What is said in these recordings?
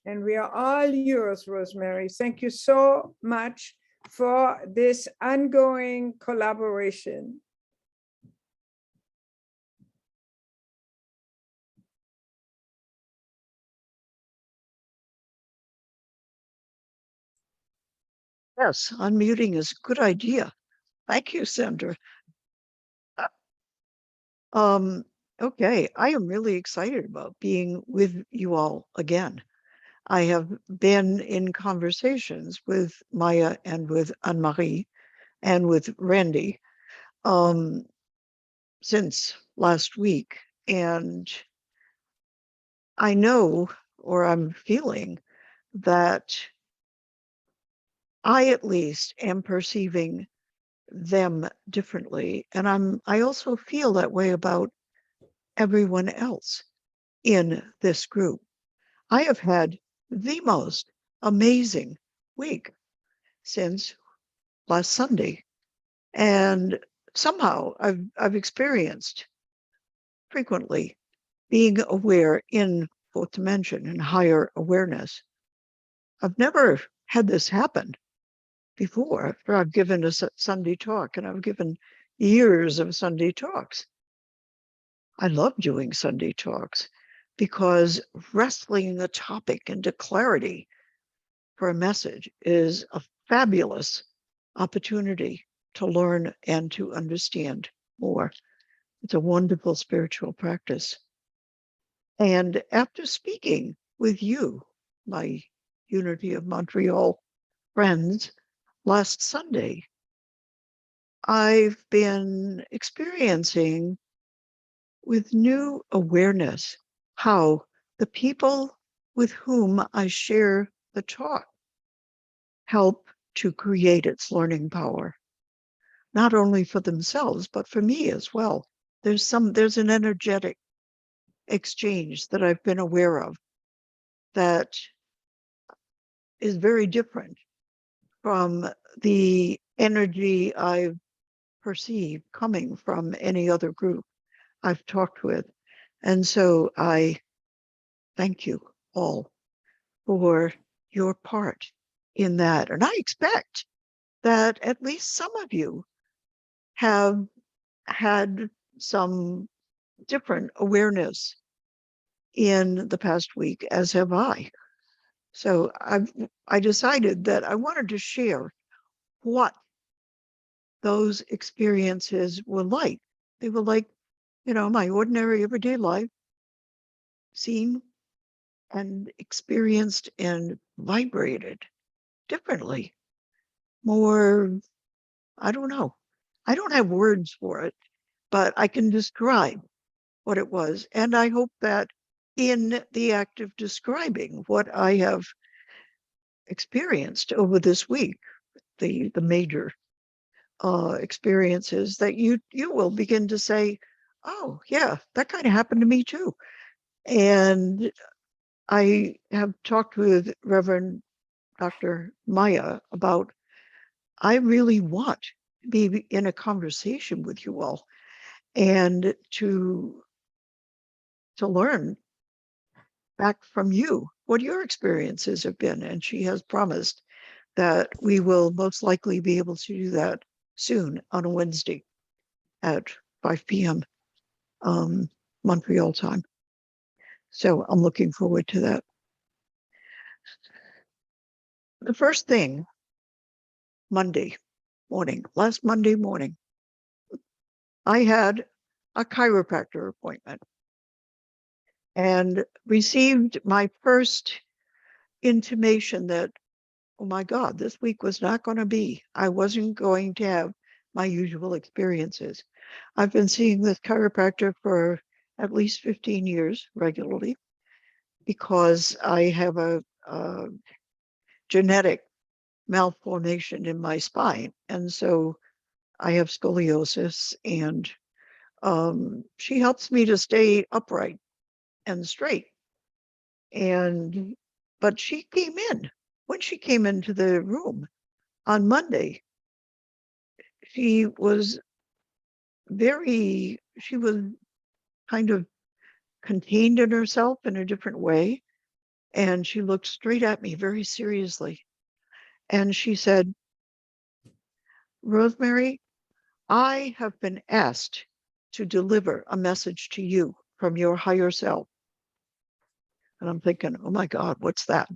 And we are all yours, Rosemary. Thank you so much for this ongoing collaboration. Yes, unmuting is a good idea. Thank you, Sandra. Okay, I am really excited about being with you all again. I have been in conversations with Maya and with Anne-Marie and with Randy since last week. And I know, or I'm feeling, that I at least am perceiving them differently. And I also feel that way about everyone else in this group. I have had the most amazing week since last Sunday. And somehow I've experienced frequently being aware in fourth dimension and higher awareness. I've never had this happen before. After I've given a Sunday talk, and I've given years of Sunday talks. I love doing Sunday talks because wrestling the topic into clarity for a message is a fabulous opportunity to learn and to understand more. It's a wonderful spiritual practice. And after speaking with you, my Unity of Montreal friends, last Sunday, I've been experiencing with new awareness how the people with whom I share the talk help to create its learning power, not only for themselves, but for me as well. There's an energetic exchange that I've been aware of that is very different from the energy I've perceived coming from any other group I've talked with. And so I thank you all for your part in that. And I expect that at least some of you have had some different awareness in the past week, as have I. So I decided that I wanted to share what those experiences were like. They were like, my ordinary everyday life, seen and experienced and vibrated differently, more, I don't know. I don't have words for it, but I can describe what it was. And I hope that in the act of describing what I have experienced over this week, the major experiences, that you will begin to say, oh yeah, that kind of happened to me too. And I have talked with Reverend Dr. Maya about, I really want to be in a conversation with you all and to learn back from you what your experiences have been. And she has promised that we will most likely be able to do that soon on a Wednesday at 5 p.m. Montreal time. So I'm looking forward to that. The first thing, last Monday morning, I had a chiropractor appointment and received my first intimation that, oh my God, this week was not going to be. I wasn't going to have my usual experiences. I've been seeing this chiropractor for at least 15 years regularly because I have a genetic malformation in my spine. And so I have scoliosis, and she helps me to stay upright and straight. But when she came into the room on Monday, she was kind of contained in herself in a different way. And she looked straight at me very seriously. And she said, Rosemary, I have been asked to deliver a message to you from your higher self. And I'm thinking, oh my God, what's that?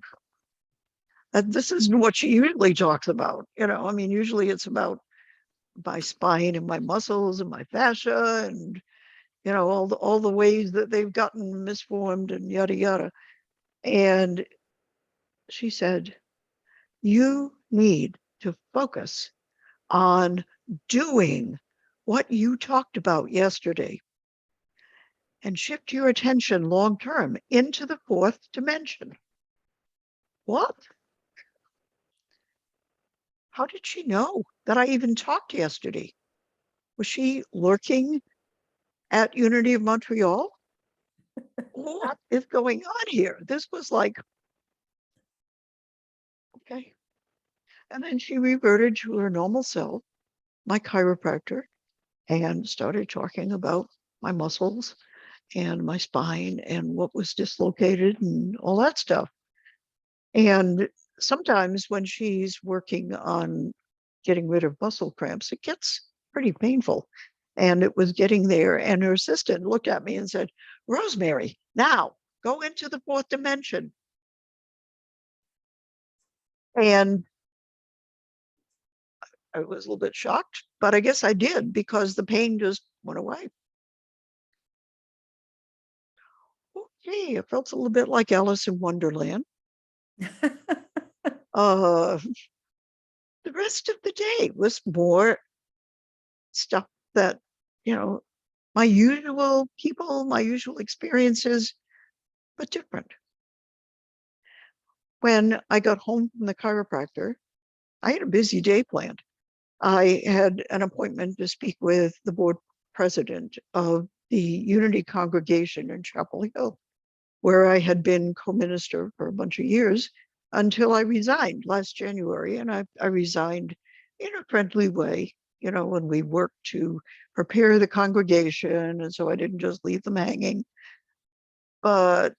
This isn't what she usually talks about. I mean, usually it's about my spine and my muscles and my fascia and, all the ways that they've gotten misformed and yada, yada. And she said, you need to focus on doing what you talked about yesterday and shift your attention long term into the fourth dimension. What? How did she know that I even talked yesterday? Was she lurking at Unity of Montreal? What is going on here? This was like, okay. And then she reverted to her normal self, my chiropractor, and started talking about my muscles and my spine and what was dislocated and all that stuff. And sometimes when she's working on getting rid of muscle cramps, it gets pretty painful. And it was getting there. And her assistant looked at me and said, Rosemary, now go into the fourth dimension. And I was a little bit shocked, but I guess I did because the pain just went away. Okay, it felt a little bit like Alice in Wonderland. The rest of the day was more stuff that, my usual people, my usual experiences, but different. When I got home from the chiropractor, I had a busy day planned. I had an appointment to speak with the board president of the Unity congregation in Chapel Hill, where I had been co-minister for a bunch of years until I resigned last January. And I resigned in a friendly way, when we worked to prepare the congregation. And so I didn't just leave them hanging. But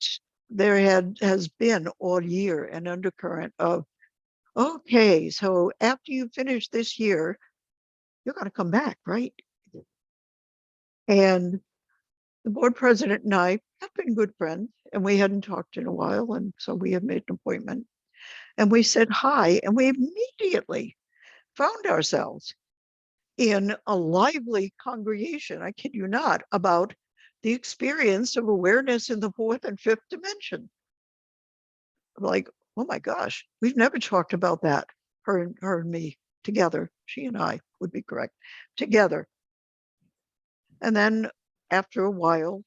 there has been all year an undercurrent of, okay, so after you finish this year, you're going to come back, right? And the board president and I have been good friends, and we hadn't talked in a while. And so we had made an appointment and we said hi, and we immediately found ourselves in a lively congregation, I kid you not, about the experience of awareness in the fourth and fifth dimension. Like, oh my gosh, we've never talked about that, her and me together. She and I would be correct, together. And then after a while,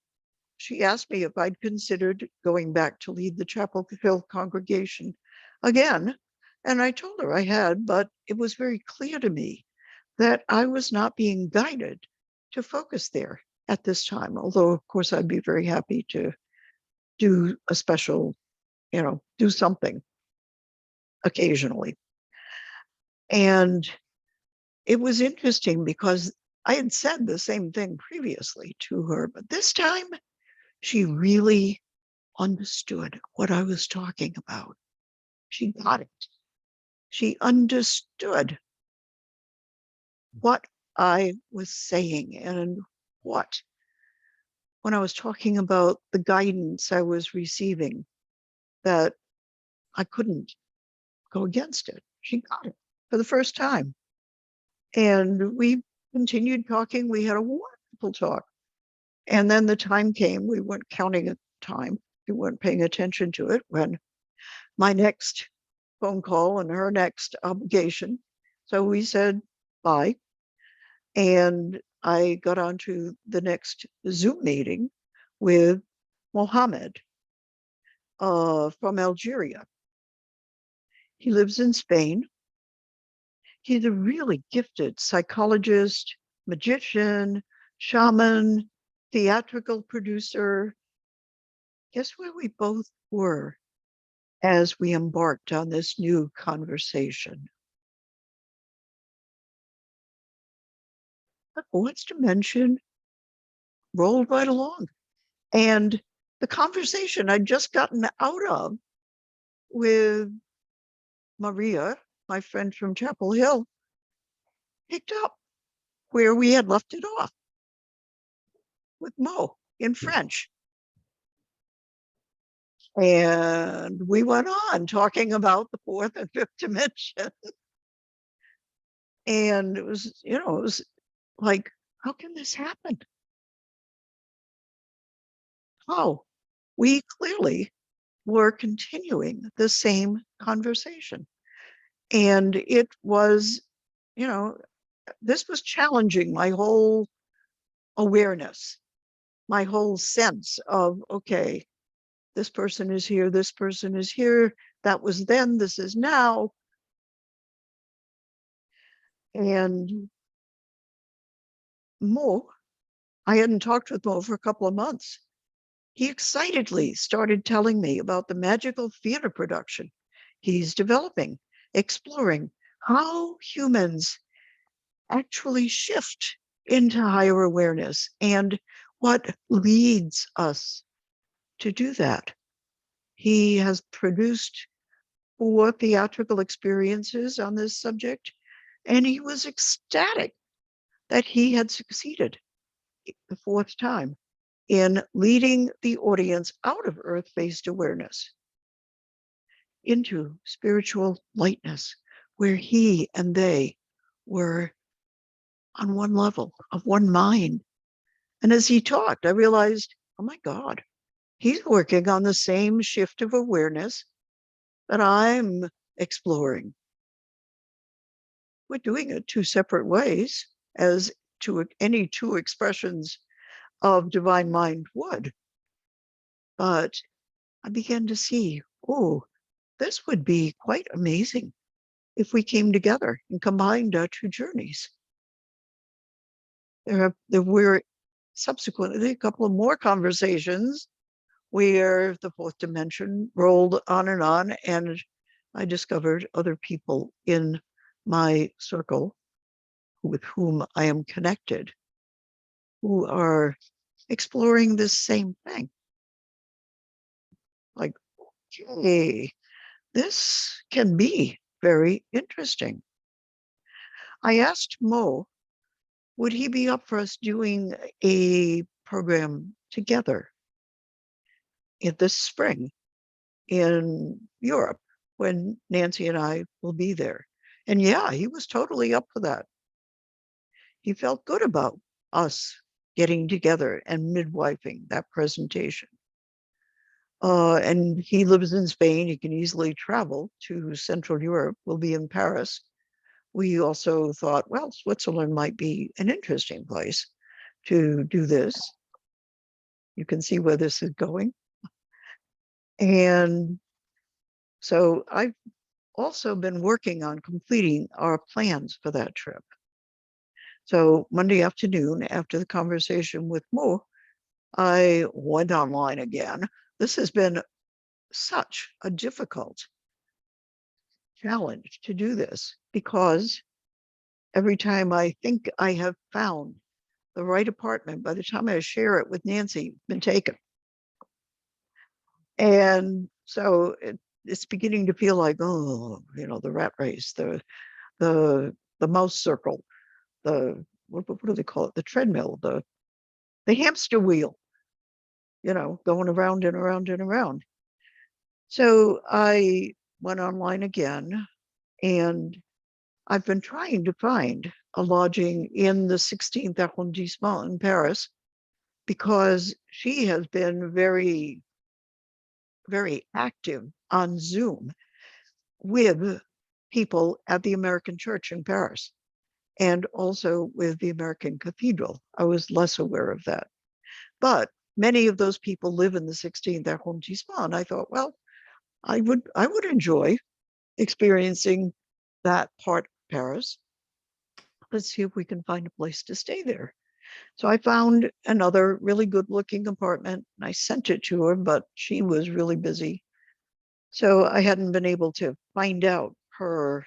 she asked me if I'd considered going back to lead the Chapel Hill congregation again. And I told her I had, but it was very clear to me that I was not being guided to focus there at this time. Although, of course, I'd be very happy to do a special, do something occasionally. And it was interesting because I had said the same thing previously to her, but this time she really understood what I was talking about. She got it. She understood what I was saying and what, when I was talking about the guidance I was receiving, that I couldn't go against it. She got it for the first time. And we continued talking. We had a wonderful talk. And then the time came, we weren't counting time, we weren't paying attention to it, when my next phone call and her next obligation. So we said bye. And I got on to the next Zoom meeting with Mohammed from Algeria. He lives in Spain. He's a really gifted psychologist, magician, shaman, theatrical producer. Guess where we both were as we embarked on this new conversation? The fourth dimension rolled right along. And the conversation I'd just gotten out of with Maria, my friend from Chapel Hill, picked up where we had left it off with Mo in French. And we went on talking about the fourth and fifth dimension. And it was, it was like, how can this happen? Oh, we clearly were continuing the same conversation. And it was, this was challenging my whole awareness, my whole sense of, okay, this person is here, this person is here, that was then, this is now. And Mo, I hadn't talked with Mo for a couple of months. He excitedly started telling me about the magical theater production he's developing, exploring how humans actually shift into higher awareness and what leads us to do that. He has produced 4 theatrical experiences on this subject, and he was ecstatic that he had succeeded the 4th time in leading the audience out of earth-based awareness into spiritual lightness, where he and they were on one level, of one mind. And as he talked, I realized, oh my God, he's working on the same shift of awareness that I'm exploring. We're doing it 2 separate ways, as any 2 expressions of divine mind would. But I began to see, oh, this would be quite amazing if we came together and combined our 2 journeys. There were subsequently a couple of more conversations where the 4th dimension rolled on, and I discovered other people in my circle with whom I am connected who are exploring this same thing. Like, okay, this can be very interesting. I asked Mo, would he be up for us doing a program together in this spring in Europe when Nancy and I will be there? And yeah, he was totally up for that. He felt good about us getting together and midwifing that presentation. And he lives in Spain. He can easily travel to Central Europe. We'll be in Paris. We also thought, well, Switzerland might be an interesting place to do this. You can see where this is going. And so I've also been working on completing our plans for that trip. So Monday afternoon, after the conversation with Mo, I went online again. This has been such a difficult challenge to do this because every time I think I have found the right apartment, by the time I share it with Nancy, it's been taken. And so it's beginning to feel like, oh, the rat race, the mouse circle, what do they call it? The treadmill, the hamster wheel, going around and around and around. So I went online again, and I've been trying to find a lodging in the 16th arrondissement in Paris because she has been very, very active on Zoom with people at the American Church in Paris and also with the American Cathedral. I was less aware of that. But many of those people live in the 16th arrondissement. And I thought, well, I would enjoy experiencing that part of Paris. Let's see if we can find a place to stay there. So I found another really good looking apartment. And I sent it to her, but she was really busy. So I hadn't been able to find out her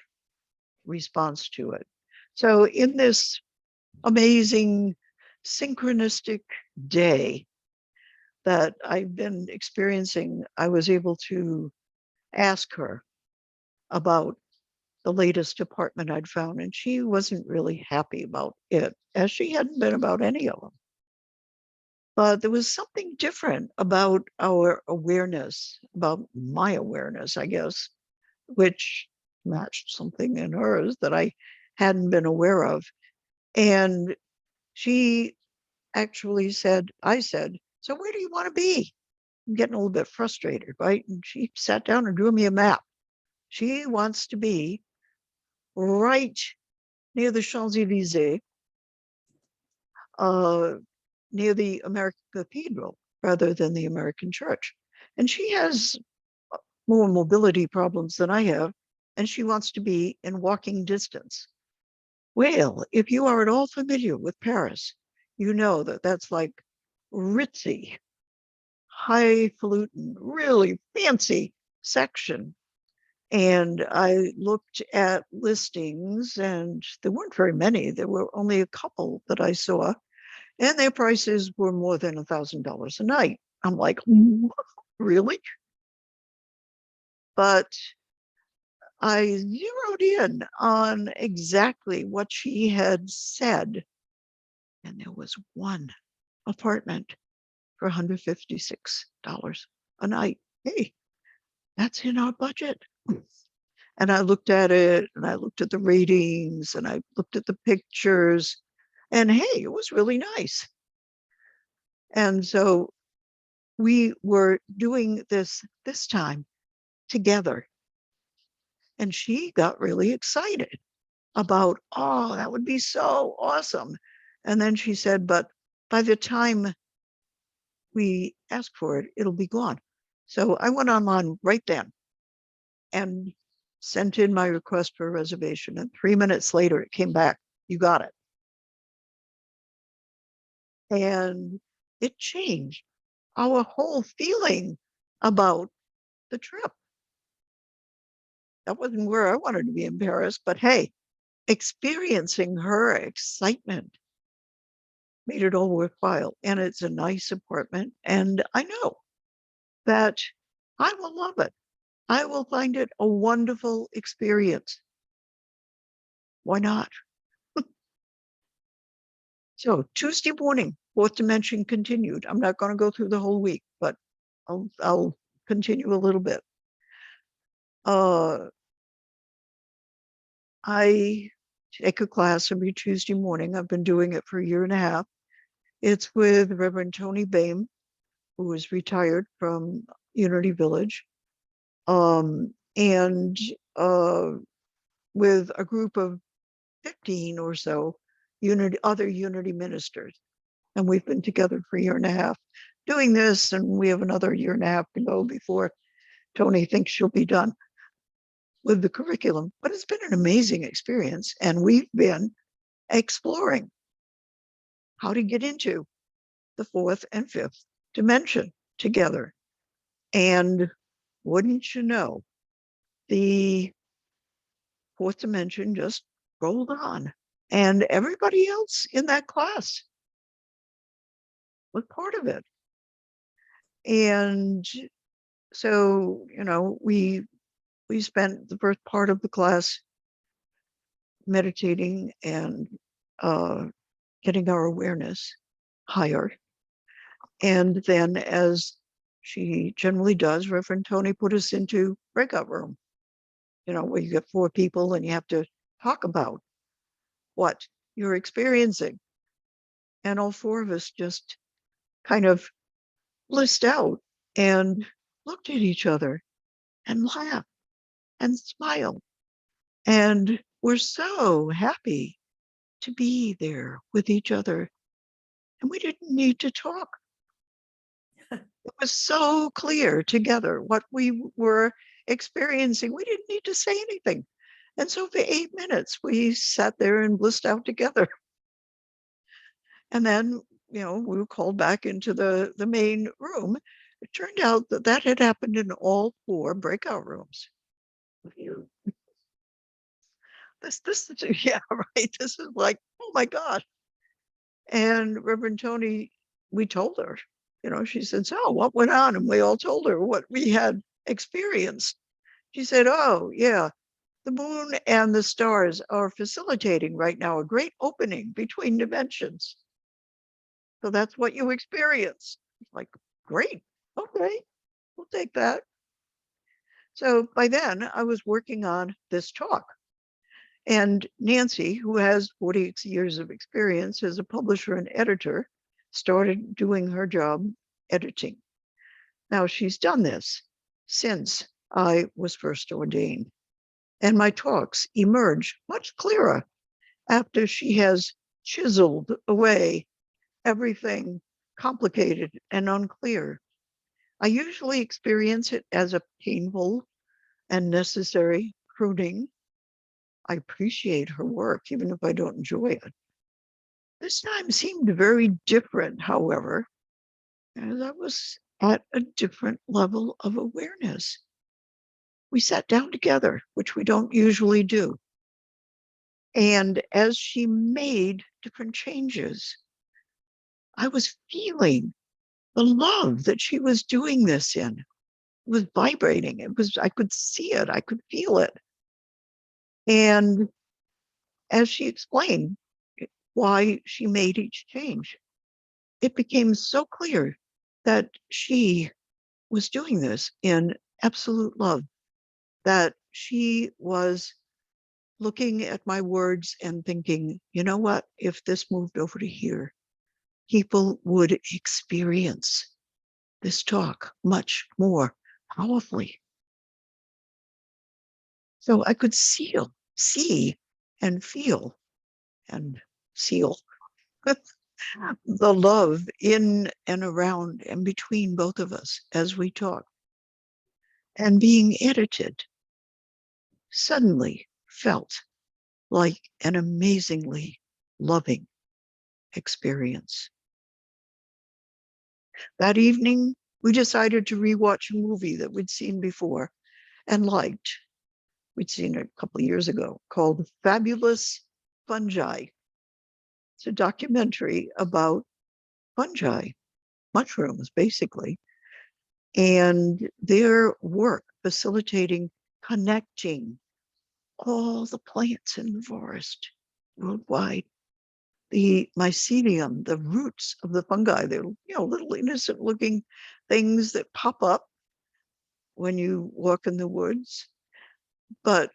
response to it. So in this amazing synchronistic day that I've been experiencing, I was able to ask her about the latest apartment I'd found, and she wasn't really happy about it, as she hadn't been about any of them. But there was something different about our awareness, about my awareness, I guess, which matched something in hers that I hadn't been aware of. And she actually said, I said, so where do you want to be? I'm getting a little bit frustrated, right? And she sat down and drew me a map. She wants to be right near the Champs-Élysées, near the American Cathedral rather than the American Church. And she has more mobility problems than I have, and she wants to be in walking distance. Well, if you are at all familiar with Paris, you know that that's like ritzy, highfalutin, really fancy section. And I looked at listings, and there weren't very many. There were only a couple that I saw, and their prices were more than $1,000 a night. I'm like, really? But I zeroed in on exactly what she had said, and there was one apartment for $156 a night. Hey, that's in our budget. And I looked at it, and I looked at the ratings, and I looked at the pictures, and hey, it was really nice. And so we were doing this time together. And she got really excited about, oh, that would be so awesome. And then she said, but by the time we ask for it, it'll be gone. So I went online right then and sent in my request for a reservation. And 3 minutes later, it came back. You got it. And it changed our whole feeling about the trip. That wasn't where I wanted to be in Paris, but hey, experiencing her excitement made it all worthwhile. And it's a nice apartment. And I know that I will love it. I will find it a wonderful experience. Why not? So Tuesday morning, fourth dimension continued. I'm not going to go through the whole week, but I'll continue a little bit. I take a class every Tuesday morning. I've been doing it for a year and a half. It's with Reverend Tony Boehm, who is retired from Unity Village, and with a group of 15 or so other Unity ministers. And we've been together for a year and a half doing this, and we have another year and a half to go before Tony thinks she'll be done with the curriculum. But it's been an amazing experience, and we've been exploring how to get into the fourth and fifth dimension together. And wouldn't you know, the fourth dimension just rolled on, and everybody else in that class was part of it. And so, we spent the first part of the class meditating and getting our awareness higher. And then, as she generally does, Reverend Tony put us into breakout room, where you get 4 people and you have to talk about what you're experiencing. And all 4 of us just kind of blissed out and looked at each other and laughed and smiled. And we're so happy to be there with each other. And we didn't need to talk. It was so clear together what we were experiencing. We didn't need to say anything. And so for 8 minutes, we sat there and blissed out together. And then, we were called back into the main room. It turned out that had happened in all 4 breakout rooms. This yeah, right. This is like, oh my God. And Reverend Tony, we told her, she said, so what went on? And we all told her what we had experienced. She said, oh, yeah, the moon and the stars are facilitating right now a great opening between dimensions. So that's what you experience. Like, great. Okay, we'll take that. So by then, I was working on this talk. And Nancy, who has 40 years of experience as a publisher and editor, started doing her job editing. Now, she's done this since I was first ordained. And my talks emerge much clearer after she has chiseled away everything complicated and unclear. I usually experience it as a painful and necessary pruning. I appreciate her work, even if I don't enjoy it. This time seemed very different, however, as I was at a different level of awareness. We sat down together, which we don't usually do. And as she made different changes, I was feeling the love that she was doing this in. It was vibrating. I could see it. I could feel it. And as she explained why she made each change, it became so clear that she was doing this in absolute love, that she was looking at my words and thinking, you know what, if this moved over to here, people would experience this talk much more powerfully. So I could see and feel and seal the love in and around and between both of us as we talk. And being edited suddenly felt like an amazingly loving experience. That evening, we decided to rewatch a movie that we'd seen before and liked. We'd seen it a couple of years ago, called Fabulous Fungi. It's a documentary about fungi, mushrooms, basically, and their work facilitating connecting all the plants in the forest worldwide. The mycelium, the roots of the fungi, they're little innocent looking things that pop up when you walk in the woods, but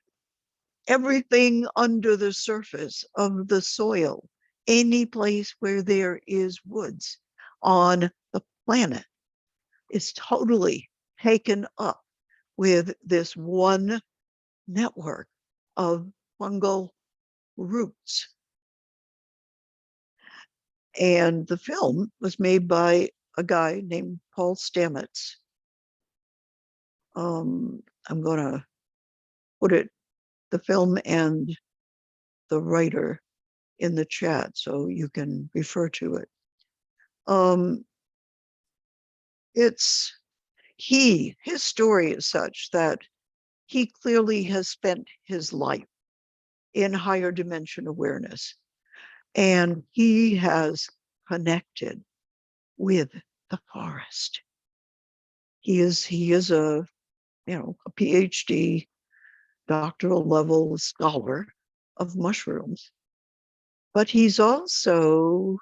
everything under the surface of the soil, any place where there is woods on the planet, is totally taken up with this one network of fungal roots. And the film was made by a guy named Paul Stamets. I'm going to put the film and the writer in the chat so you can refer to it. His story is such that he clearly has spent his life in higher dimension awareness, and he has connected with the forest. He is a PhD, doctoral level scholar of mushrooms, but he's also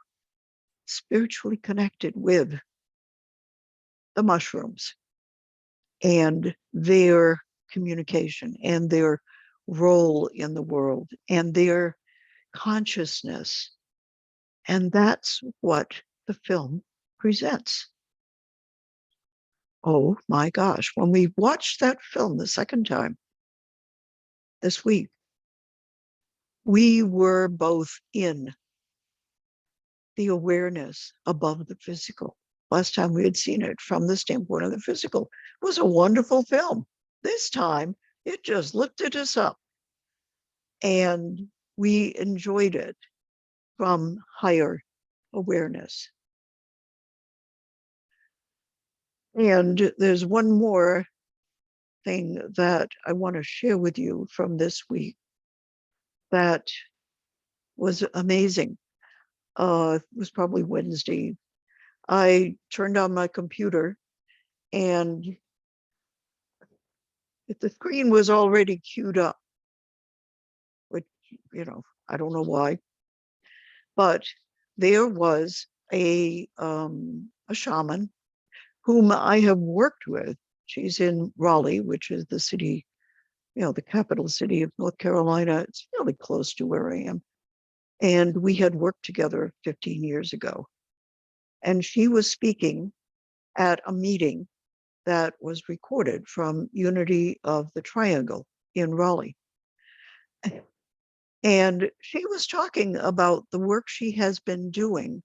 spiritually connected with the mushrooms and their communication and their role in the world and their consciousness. And that's what the film presents. Oh my gosh, when we watched that film the second time this week, we were both in the awareness above the physical. Last time we had seen it from the standpoint of the physical. It was a wonderful film. This time, it just lifted us up. And we enjoyed it from higher awareness. And there's one more thing that I want to share with you from this week that was amazing. It was probably Wednesday. I turned on my computer and if the screen was already queued up, which, I don't know why, but there was a shaman whom I have worked with. She's in Raleigh, which is the city, the capital city of North Carolina. It's really close to where I am. And we had worked together 15 years ago. And she was speaking at a meeting that was recorded from Unity of the Triangle in Raleigh. And she was talking about the work she has been doing,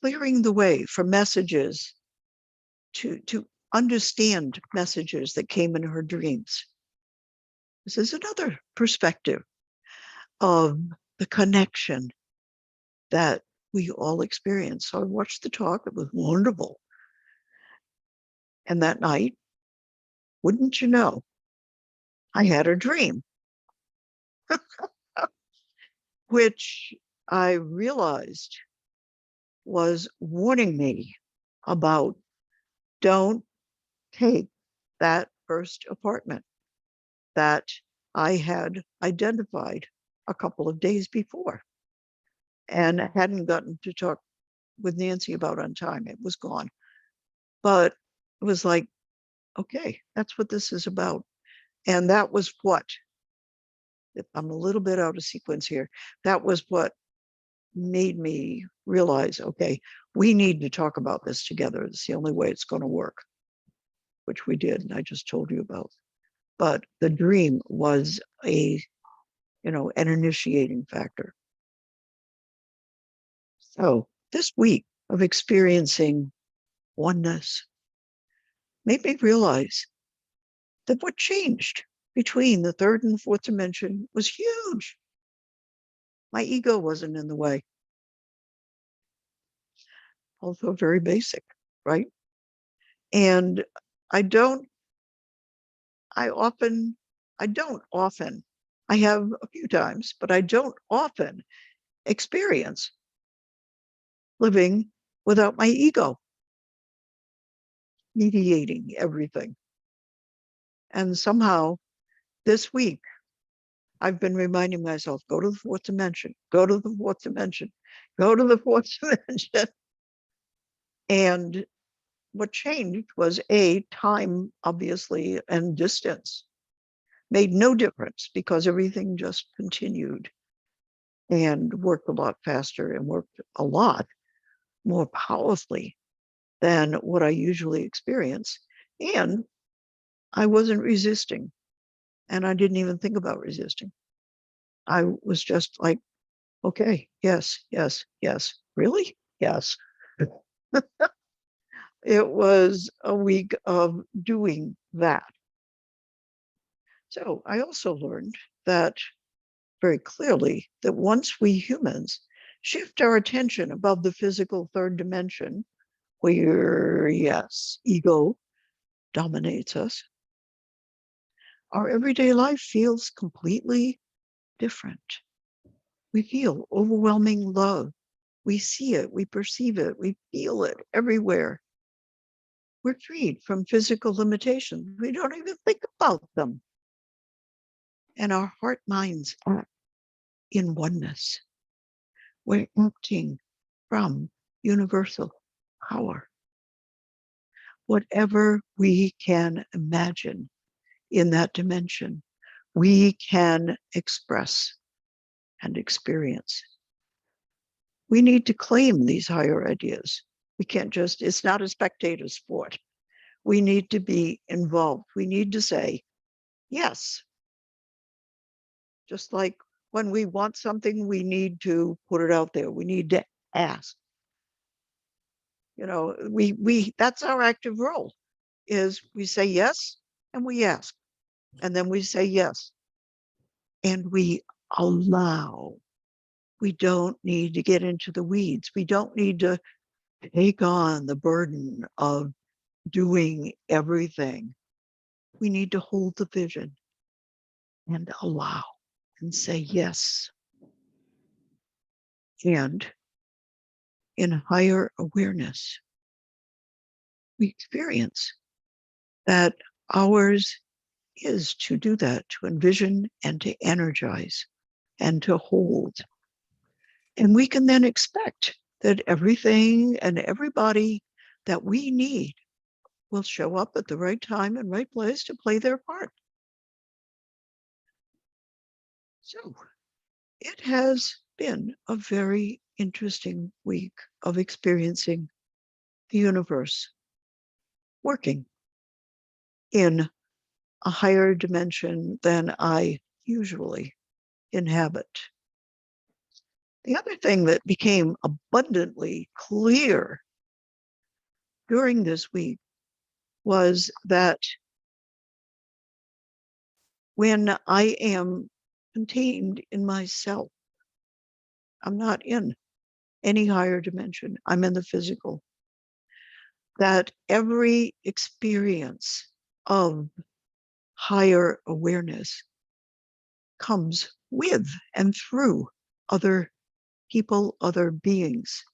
clearing the way for messages to understand messages that came in her dreams. This is another perspective of the connection that we all experience. So I watched the talk. It was wonderful. And that night, wouldn't you know, I had a dream, which I realized was warning me about don't take that first apartment that I had identified a couple of days before and hadn't gotten to talk with Nancy about on time. It was gone. But it was like, okay, that's what this is about. And that was what, if I'm a little bit out of sequence here, that was what made me realize, okay, we need to talk about this together. It's the only way it's going to work, which we did, and I just told you about. But the dream was an initiating factor. So this week of experiencing oneness made me realize that what changed between the third and fourth dimension was huge. My ego wasn't in the way. Also very basic, right? And I don't often, I have a few times, but I don't often experience living without my ego mediating everything. And somehow this week, I've been reminding myself, go to the fourth dimension, go to the fourth dimension, go to the fourth dimension. And what changed was time, obviously, and distance made no difference because everything just continued and worked a lot faster and worked a lot more powerfully than what I usually experience. And I wasn't resisting. And I didn't even think about resisting. I was just like, okay, yes, yes, yes. Really? Yes. It was a week of doing that. So I also learned that very clearly that once we humans shift our attention above the physical third dimension, where, yes, ego dominates us, our everyday life feels completely different. We feel overwhelming love. We see it, we perceive it, we feel it everywhere. We're freed from physical limitations. We don't even think about them. And our heart minds act in oneness. We're acting from universal power. Whatever we can imagine in that dimension, we can express and experience. We need to claim these higher ideas. We can't just, it's not a spectator sport. We need to be involved. We need to say, yes. Just like when we want something, we need to put it out there. We need to ask. That's our active role, is we say yes and we ask. And then we say yes. And we allow. We don't need to get into the weeds. We don't need to take on the burden of doing everything. We need to hold the vision and allow and say yes. And in higher awareness, we experience that ours is to do that, to envision and to energize and to hold. And we can then expect that everything and everybody that we need will show up at the right time and right place to play their part. So it has been a very interesting week of experiencing the universe working in a higher dimension than I usually inhabit. The other thing that became abundantly clear during this week was that when I am contained in myself, I'm not in any higher dimension, I'm in the physical, that every experience of higher awareness comes with and through other people, other beings,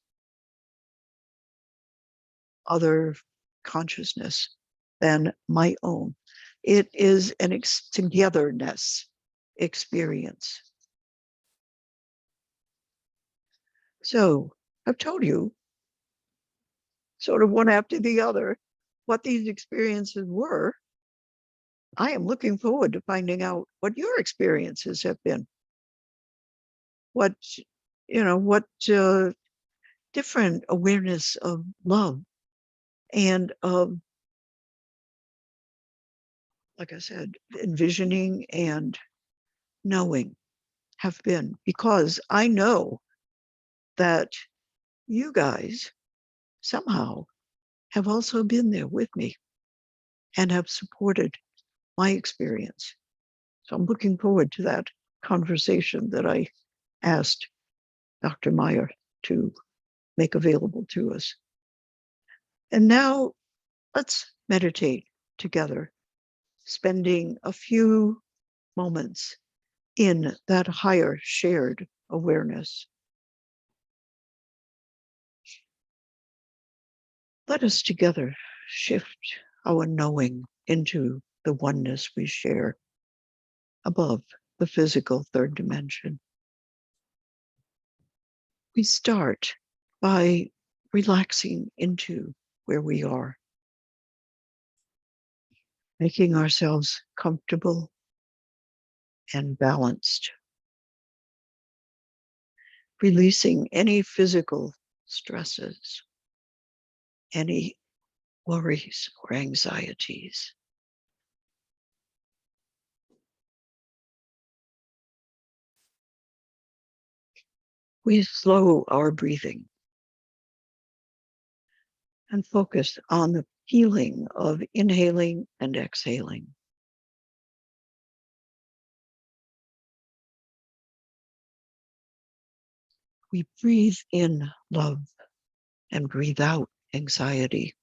other consciousness than my own. It is an togetherness experience. So I've told you, sort of one after the other, what these experiences were. I am looking forward to finding out what your experiences have been. What, what different awareness of love and of, like I said, envisioning and knowing have been, because I know that you guys somehow have also been there with me and have supported my experience. So I'm looking forward to that conversation that I asked Dr. Meyer to make available to us. And now let's meditate together, spending a few moments in that higher shared awareness. Let us together shift our knowing into the oneness we share above the physical third dimension. We start by relaxing into where we are, making ourselves comfortable and balanced, releasing any physical stresses, any worries or anxieties. We slow our breathing and focus on the feeling of inhaling and exhaling. We breathe in love and breathe out anxiety.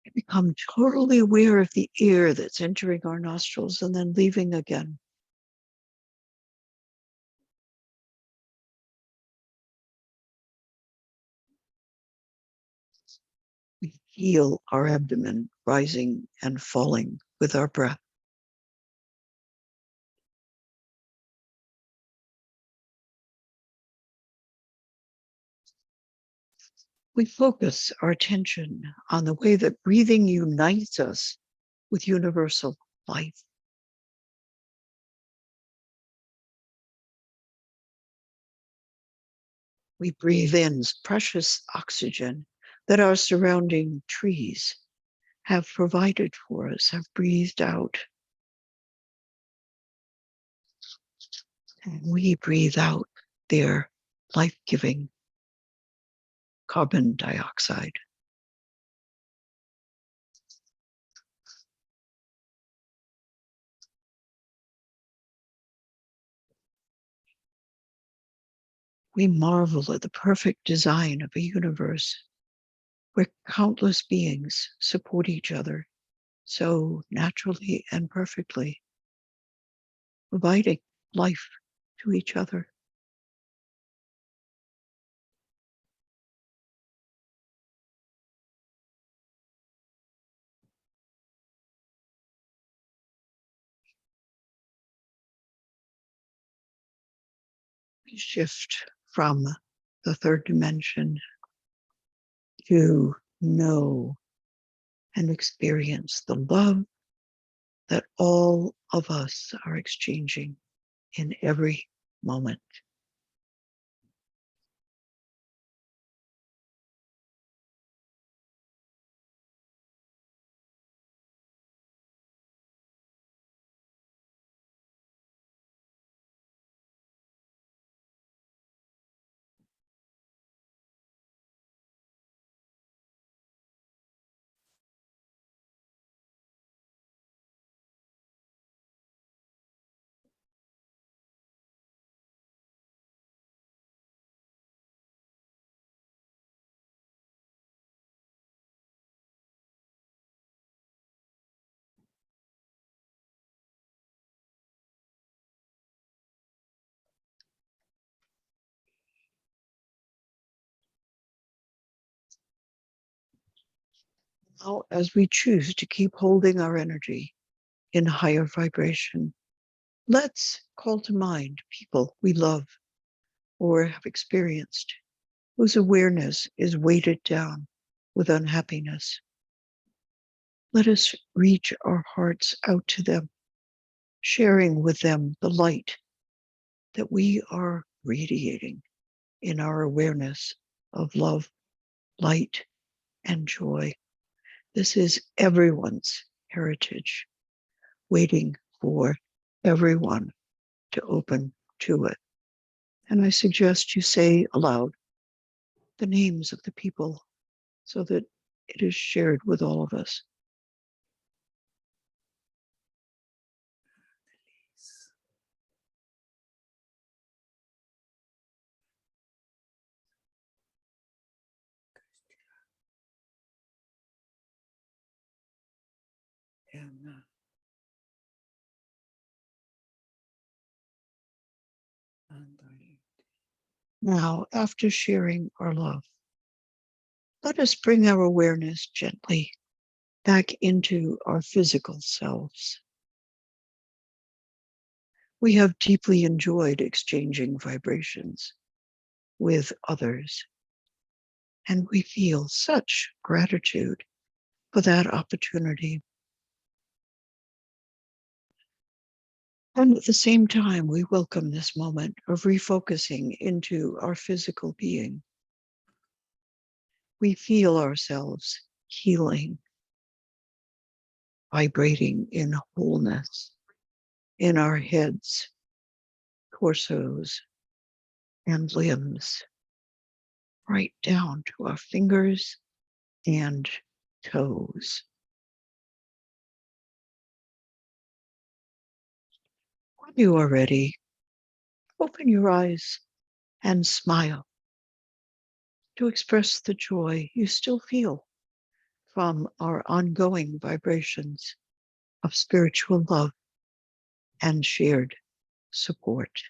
We become totally aware of the air that's entering our nostrils and then leaving again. We feel our abdomen rising and falling with our breath. We focus our attention on the way that breathing unites us with universal life. We breathe in precious oxygen that our surrounding trees have provided for us, have breathed out. And we breathe out their life-giving carbon dioxide. We marvel at the perfect design of a universe where countless beings support each other so naturally and perfectly, providing life to each other. We shift from the third dimension to know and experience the love that all of us are exchanging in every moment. Now, as we choose to keep holding our energy in higher vibration, let's call to mind people we love or have experienced whose awareness is weighted down with unhappiness. Let us reach our hearts out to them, sharing with them the light that we are radiating in our awareness of love, light, and joy. This is everyone's heritage, waiting for everyone to open to it. And I suggest you say aloud the names of the people so that it is shared with all of us. Now, after sharing our love, let us bring our awareness gently back into our physical selves. We have deeply enjoyed exchanging vibrations with others, and we feel such gratitude for that opportunity. And at the same time, we welcome this moment of refocusing into our physical being. We feel ourselves healing, vibrating in wholeness in our heads, torsos, and limbs, right down to our fingers and toes. When you are ready, open your eyes and smile to express the joy you still feel from our ongoing vibrations of spiritual love and shared support.